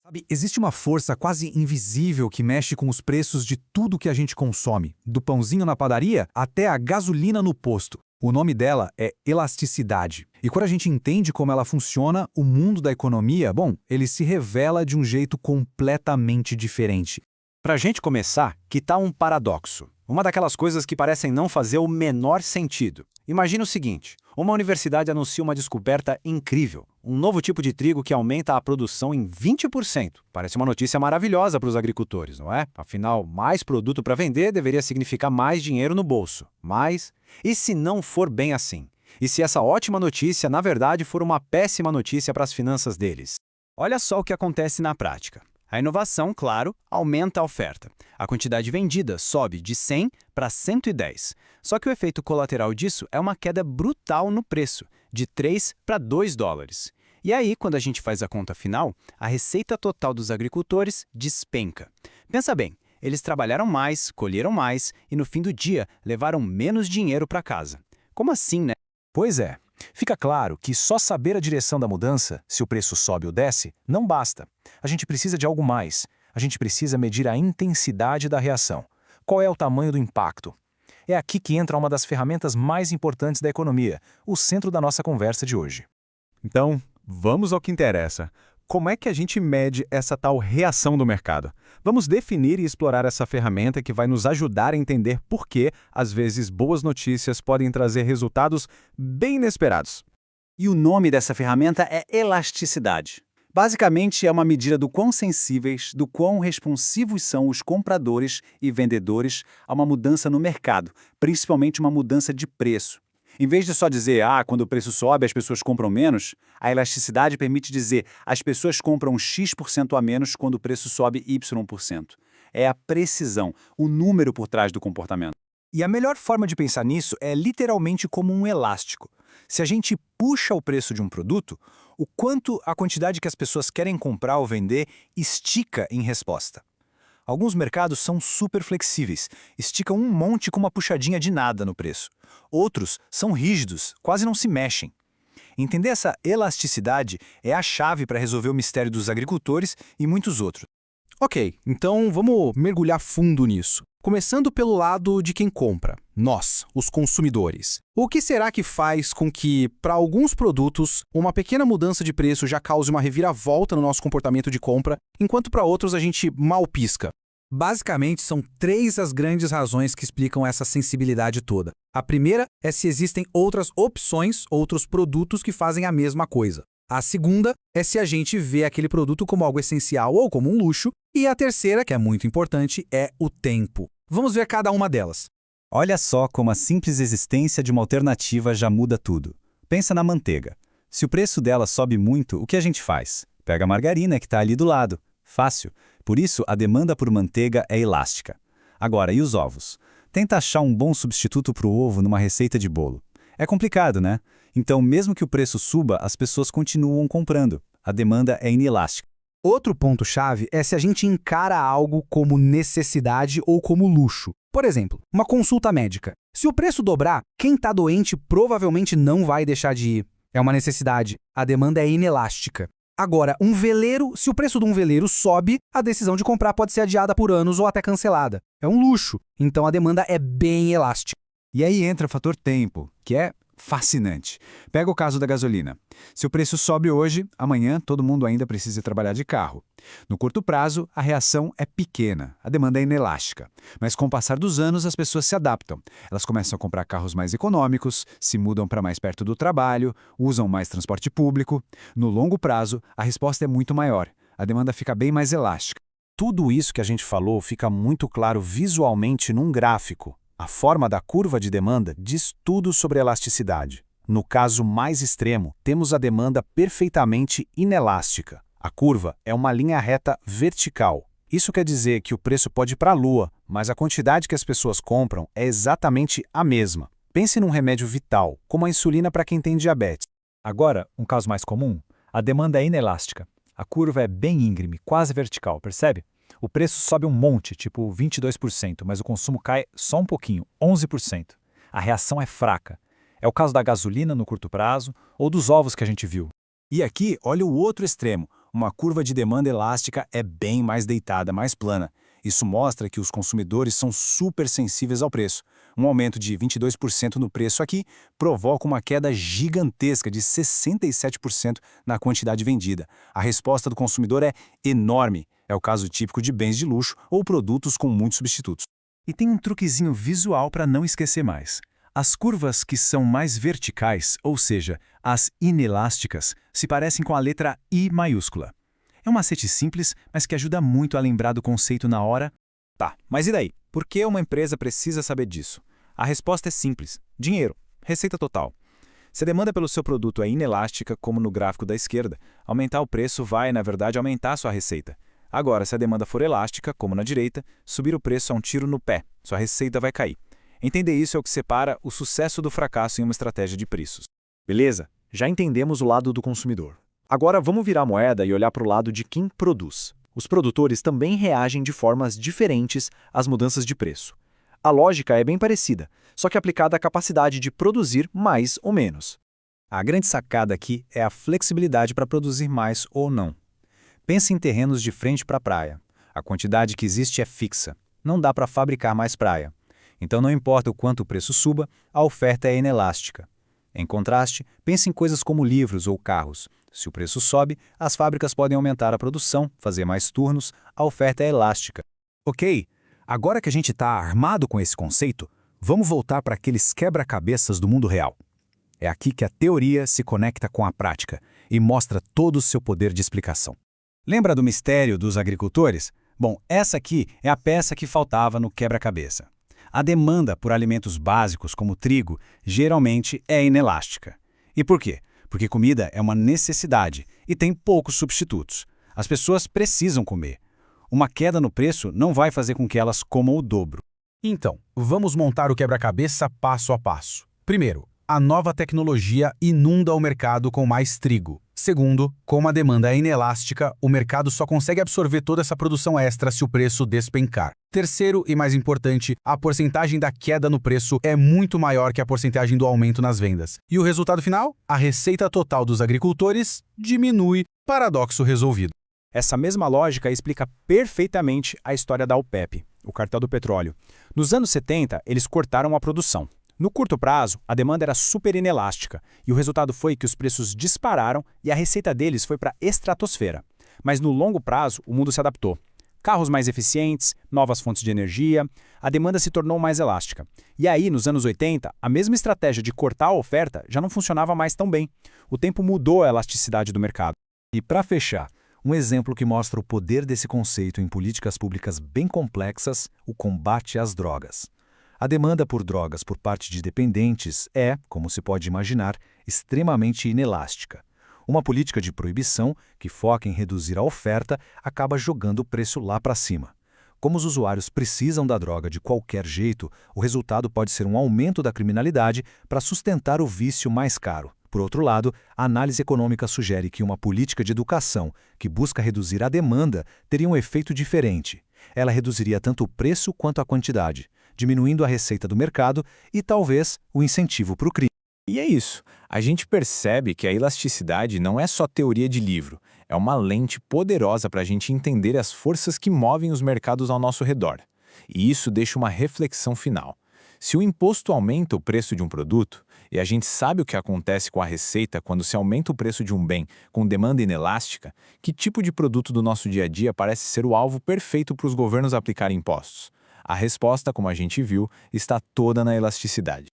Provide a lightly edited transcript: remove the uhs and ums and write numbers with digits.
Sabe, existe uma força quase invisível que mexe com os preços de tudo que a gente consome, do pãozinho na padaria até a gasolina no posto. O nome dela é elasticidade. E quando a gente entende como ela funciona, o mundo da economia, bom, ele se revela de um jeito completamente diferente. Para a gente começar, que tal um paradoxo? Uma daquelas coisas que parecem não fazer o menor sentido. Imagina o seguinte, uma universidade anuncia uma descoberta incrível, um novo tipo de trigo que aumenta a produção em 20%. Parece uma notícia maravilhosa para os agricultores, não é? Afinal, mais produto para vender deveria significar mais dinheiro no bolso. Mas, e se não for bem assim? E se essa ótima notícia, na verdade, for uma péssima notícia para as finanças deles? Olha só o que acontece na prática. A inovação, claro, aumenta a oferta. A quantidade vendida sobe de 100 para 110. Só que o efeito colateral disso é uma queda brutal no preço, de 3 para 2 dólares. E aí, quando a gente faz a conta final, a receita total dos agricultores despenca. Pensa bem, eles trabalharam mais, colheram mais e no fim do dia levaram menos dinheiro para casa. Como assim, né? Pois é. Fica claro que só saber a direção da mudança, se o preço sobe ou desce, não basta. A gente precisa de algo mais. A gente precisa medir a intensidade da reação. Qual é o tamanho do impacto? É aqui que entra uma das ferramentas mais importantes da economia, o centro da nossa conversa de hoje. Então, vamos ao que interessa. Como é que a gente mede essa tal reação do mercado? Vamos definir e explorar essa ferramenta que vai nos ajudar a entender por que, às vezes, boas notícias podem trazer resultados bem inesperados. E o nome dessa ferramenta é elasticidade. Basicamente, é uma medida do quão sensíveis, do quão responsivos são os compradores e vendedores a uma mudança no mercado, principalmente uma mudança de preço. Em vez de só dizer, quando o preço sobe as pessoas compram menos, a elasticidade permite dizer, as pessoas compram X% a menos quando o preço sobe Y%. É a precisão, o número por trás do comportamento. E a melhor forma de pensar nisso é literalmente como um elástico. Se a gente puxa o preço de um produto, o quanto a quantidade que as pessoas querem comprar ou vender estica em resposta. Alguns mercados são super flexíveis, esticam um monte com uma puxadinha de nada no preço. Outros são rígidos, quase não se mexem. Entender essa elasticidade é a chave para resolver o mistério dos agricultores e muitos outros. Ok, então vamos mergulhar fundo nisso. Começando pelo lado de quem compra, nós, os consumidores. O que será que faz com que, para alguns produtos, uma pequena mudança de preço já cause uma reviravolta no nosso comportamento de compra, enquanto para outros a gente mal pisca? Basicamente, são 3 as grandes razões que explicam essa sensibilidade toda. A primeira é se existem outras opções, outros produtos que fazem a mesma coisa. A segunda é se a gente vê aquele produto como algo essencial ou como um luxo. E a terceira, que é muito importante, é o tempo. Vamos ver cada uma delas. Olha só como a simples existência de uma alternativa já muda tudo. Pensa na manteiga. Se o preço dela sobe muito, o que a gente faz? Pega a margarina que está ali do lado. Fácil. Por isso, a demanda por manteiga é elástica. Agora, e os ovos? Tenta achar um bom substituto para o ovo numa receita de bolo. É complicado, né? Então, mesmo que o preço suba, as pessoas continuam comprando. A demanda é inelástica. Outro ponto-chave é se a gente encara algo como necessidade ou como luxo. Por exemplo, uma consulta médica. Se o preço dobrar, quem está doente provavelmente não vai deixar de ir. É uma necessidade. A demanda é inelástica. Agora, um veleiro, se o preço de um veleiro sobe, a decisão de comprar pode ser adiada por anos ou até cancelada. É um luxo, então a demanda é bem elástica. E aí entra o fator tempo, que é fascinante. Pega o caso da gasolina. Se o preço sobe hoje, amanhã todo mundo ainda precisa trabalhar de carro. No curto prazo, a reação é pequena, a demanda é inelástica. Mas com o passar dos anos, as pessoas se adaptam. Elas começam a comprar carros mais econômicos, se mudam para mais perto do trabalho, usam mais transporte público. No longo prazo, a resposta é muito maior. A demanda fica bem mais elástica. Tudo isso que a gente falou fica muito claro visualmente num gráfico. A forma da curva de demanda diz tudo sobre a elasticidade. No caso mais extremo, temos a demanda perfeitamente inelástica. A curva é uma linha reta vertical. Isso quer dizer que o preço pode ir para a lua, mas a quantidade que as pessoas compram é exatamente a mesma. Pense num remédio vital, como a insulina para quem tem diabetes. Agora, um caso mais comum, a demanda é inelástica. A curva é bem íngreme, quase vertical, percebe? O preço sobe um monte, tipo 22%, mas o consumo cai só um pouquinho, 11%. A reação é fraca. É o caso da gasolina no curto prazo ou dos ovos que a gente viu. E aqui, olha o outro extremo, Uma curva de demanda elástica é bem mais deitada, mais plana. Isso mostra que os consumidores são super sensíveis ao preço. Um aumento de 22% no preço aqui provoca uma queda gigantesca de 67% na quantidade vendida. A resposta do consumidor é enorme. É o caso típico de bens de luxo ou produtos com muitos substitutos. E tem um truquezinho visual para não esquecer mais. As curvas que são mais verticais, ou seja, as inelásticas, se parecem com a letra I maiúscula. É um macete simples, mas que ajuda muito a lembrar do conceito na hora. Tá, mas e daí? Por que uma empresa precisa saber disso? A resposta é simples: dinheiro, receita total. Se a demanda pelo seu produto é inelástica, como no gráfico da esquerda, aumentar o preço vai, na verdade, aumentar a sua receita. Agora, se a demanda for elástica, como na direita, subir o preço é um tiro no pé, sua receita vai cair. Entender isso é o que separa o sucesso do fracasso em uma estratégia de preços. Beleza, já entendemos o lado do consumidor. Agora vamos virar a moeda e olhar para o lado de quem produz. Os produtores também reagem de formas diferentes às mudanças de preço. A lógica é bem parecida, só que aplicada à capacidade de produzir mais ou menos. A grande sacada aqui é a flexibilidade para produzir mais ou não. Pense em terrenos de frente para a praia. A quantidade que existe é fixa. Não dá para fabricar mais praia. Então não importa o quanto o preço suba, a oferta é inelástica. Em contraste, pense em coisas como livros ou carros. Se o preço sobe, as fábricas podem aumentar a produção, fazer mais turnos, a oferta é elástica. Ok, agora que a gente está armado com esse conceito, vamos voltar para aqueles quebra-cabeças do mundo real. É aqui que a teoria se conecta com a prática e mostra todo o seu poder de explicação. Lembra do mistério dos agricultores? Bom, essa aqui é a peça que faltava no quebra-cabeça. A demanda por alimentos básicos como trigo geralmente é inelástica. E por quê? Porque comida é uma necessidade e tem poucos substitutos. As pessoas precisam comer. Uma queda no preço não vai fazer com que elas comam o dobro. Então, vamos montar o quebra-cabeça passo a passo. Primeiro, a nova tecnologia inunda o mercado com mais trigo. Segundo, como a demanda é inelástica, o mercado só consegue absorver toda essa produção extra se o preço despencar. Terceiro e mais importante, a porcentagem da queda no preço é muito maior que a porcentagem do aumento nas vendas. E o resultado final? A receita total dos agricultores diminui. Paradoxo resolvido. Essa mesma lógica explica perfeitamente a história da OPEP, o cartel do petróleo. Nos anos 70, eles cortaram a produção. No curto prazo, a demanda era super inelástica e o resultado foi que os preços dispararam e a receita deles foi para a estratosfera. Mas no longo prazo, o mundo se adaptou. Carros mais eficientes, novas fontes de energia, a demanda se tornou mais elástica. E aí, nos anos 80, a mesma estratégia de cortar a oferta já não funcionava mais tão bem. O tempo mudou a elasticidade do mercado. E para fechar, um exemplo que mostra o poder desse conceito em políticas públicas bem complexas, o combate às drogas. A demanda por drogas por parte de dependentes é, como se pode imaginar, extremamente inelástica. Uma política de proibição, que foca em reduzir a oferta, acaba jogando o preço lá para cima. Como os usuários precisam da droga de qualquer jeito, o resultado pode ser um aumento da criminalidade para sustentar o vício mais caro. Por outro lado, a análise econômica sugere que uma política de educação que busca reduzir a demanda teria um efeito diferente. Ela reduziria tanto o preço quanto a quantidade, diminuindo a receita do mercado e, talvez, o incentivo para o crime. E é isso. A gente percebe que a elasticidade não é só teoria de livro, é uma lente poderosa para a gente entender as forças que movem os mercados ao nosso redor. E isso deixa uma reflexão final. Se o imposto aumenta o preço de um produto, e a gente sabe o que acontece com a receita quando se aumenta o preço de um bem com demanda inelástica, que tipo de produto do nosso dia a dia parece ser o alvo perfeito para os governos aplicarem impostos? A resposta, como a gente viu, está toda na elasticidade.